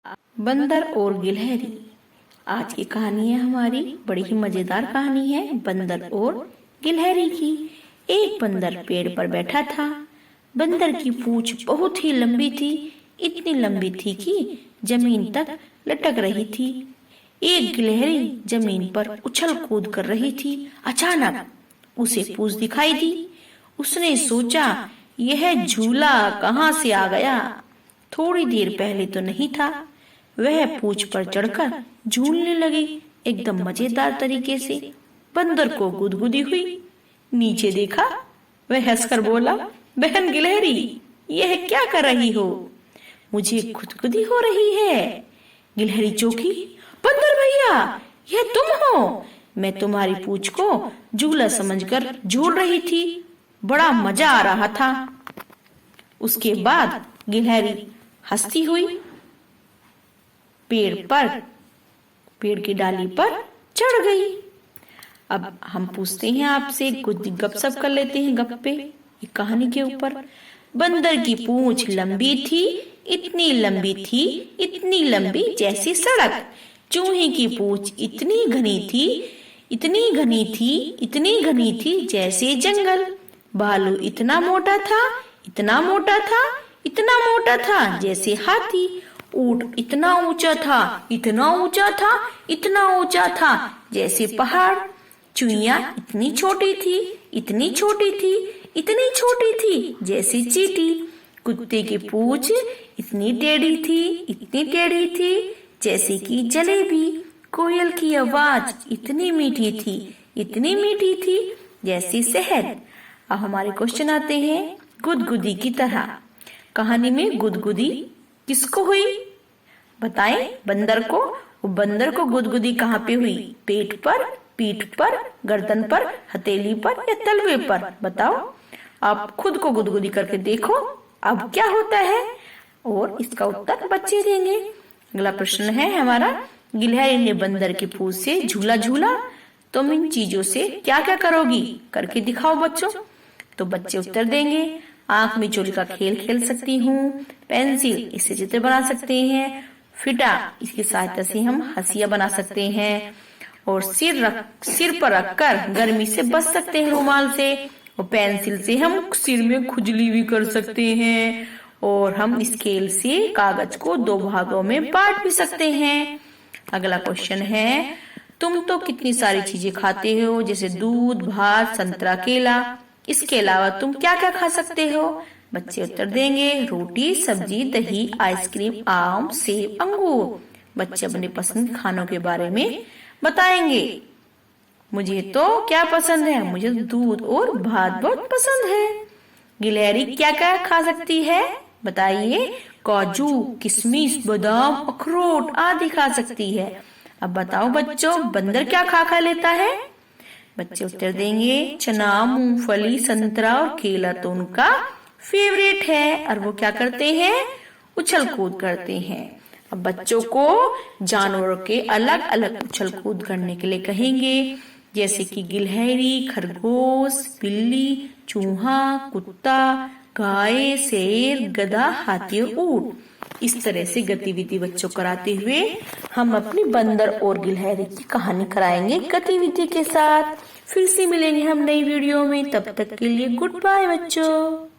बंदर और गिलहरी। आज की कहानी है हमारी बड़ी ही मजेदार कहानी है बंदर और गिलहरी की। एक बंदर पेड़ पर बैठा था। बंदर की पूंछ बहुत ही लंबी थी, इतनी लंबी थी कि जमीन तक लटक रही थी। एक गिलहरी जमीन पर उछल कूद कर रही थी। अचानक उसे पूंछ दिखाई दी। उसने सोचा, यह झूला कहाँ से आ गया? थोड़ी देर पहले तो नहीं था। वह पूंछ पर चढ़कर झूलने लगी, एकदम मजेदार तरीके से। बंदर को गुदगुदी हुई। नीचे देखा, वह हंसकर बोला, बहन गिलहरी, यह क्या कर रही हो? मुझे गुदगुदी हो रही है। गिलहरी चौंकी। बंदर भैया, यह तुम हो? मैं तुम्हारी पूंछ को झूला समझकर झूल रही थी, बड़ा मजा आ रहा था। उसके बाद गिलहरी हंसती हुई पेड़ की डाली पर चढ़ गई। अब हम पूछते हैं आपसे, कुछ गपशप कर लेते हैं गप्पे एक कहानी के ऊपर। बंदर की पूंछ लंबी थी, इतनी लंबी थी, इतनी लंबी जैसी सड़क। चूहे की पूंछ इतनी घनी थी, इतनी घनी थी, इतनी घनी थी जैसे जंगल। भालू इतना मोटा था, इतना मोटा था, इतना मोटा था जैसे हाथी। ऊंट इतना ऊंचा था, इतना ऊंचा था, इतना ऊंचा था जैसे पहाड़। चुईया इतनी छोटी थी, इतनी छोटी थी, इतनी छोटी थी जैसे चींटी। कुत्ते की पूंछ इतनी टेढ़ी थी, इतनी टेढ़ी थी जैसे कि जलेबी। कोयल की आवाज इतनी मीठी थी, इतनी मीठी थी जैसे शहद। अब हमारे क्वेश्चन आते हैं गुदगुदी की तरह। कहानी में गुदगुदी किसको हुई? बताएं। बंदर को। बंदर को गुदगुदी कहाँ पे हुई? पेट पर, पीठ पर, गर्दन पर, हथेली पर या तलवे पर? बताओ। आप खुद को गुदगुदी करके देखो, अब क्या होता है, और इसका उत्तर बच्चे देंगे। अगला प्रश्न है हमारा, गिलहरी ने बंदर की पूंछ से झूला झूला, तुम इन चीजों से क्या क्या करोगी? करके दिखाओ बच्चों। तो बच्चे उत्तर देंगे, आंख में चोली का खेल खेल सकती हूँ, पेंसिल इससे चित्र बना सकते हैं, फिटा इसकी सहायता से हम हंसिया बना सकते हैं, और सिर पर रखकर गर्मी से बच सकते हैं रुमाल से, और पेंसिल से हम सिर में खुजली भी कर सकते हैं, और हम स्केल से कागज को 2 भागों में बांट भी सकते हैं। अगला क्वेश्चन है, तुम तो कितनी सारी चीजें खाते हो, जैसे दूध, भात, संतरा, केला। इसके अलावा तुम क्या क्या खा सकते हो? बच्चे उत्तर देंगे, रोटी, सब्जी, दही, आइसक्रीम, आम, सेब, अंगूर। बच्चे अपने पसंद खानों के बारे में बताएंगे। मुझे तो क्या पसंद है, मुझे दूध और भात बहुत पसंद है। गिलहरी क्या क्या खा सकती है? बताइए। काजू, किशमिश, बादाम, अखरोट आदि खा सकती है। अब बताओ बच्चों, बंदर क्या खा लेता है? बच्चे उत्तर देंगे, चना, मूंगफली, संतरा और केला तो उनका फेवरेट है, और वो क्या करते हैं? उछल कूद करते हैं। अब बच्चों को जानवरों के अलग अलग उछल कूद करने के लिए कहेंगे, जैसे कि गिलहरी, खरगोश, बिल्ली, चूहा, कुत्ता, गाय, शेर, गधा, हाथी और ऊंट। इस तरह से गतिविधि बच्चों कराते हुए हम अपनी बंदर और गिलहरी की कहानी कराएंगे गतिविधि के साथ। फिर से मिलेंगे हम नई वीडियो में, तब तक के लिए गुड बाय बच्चों।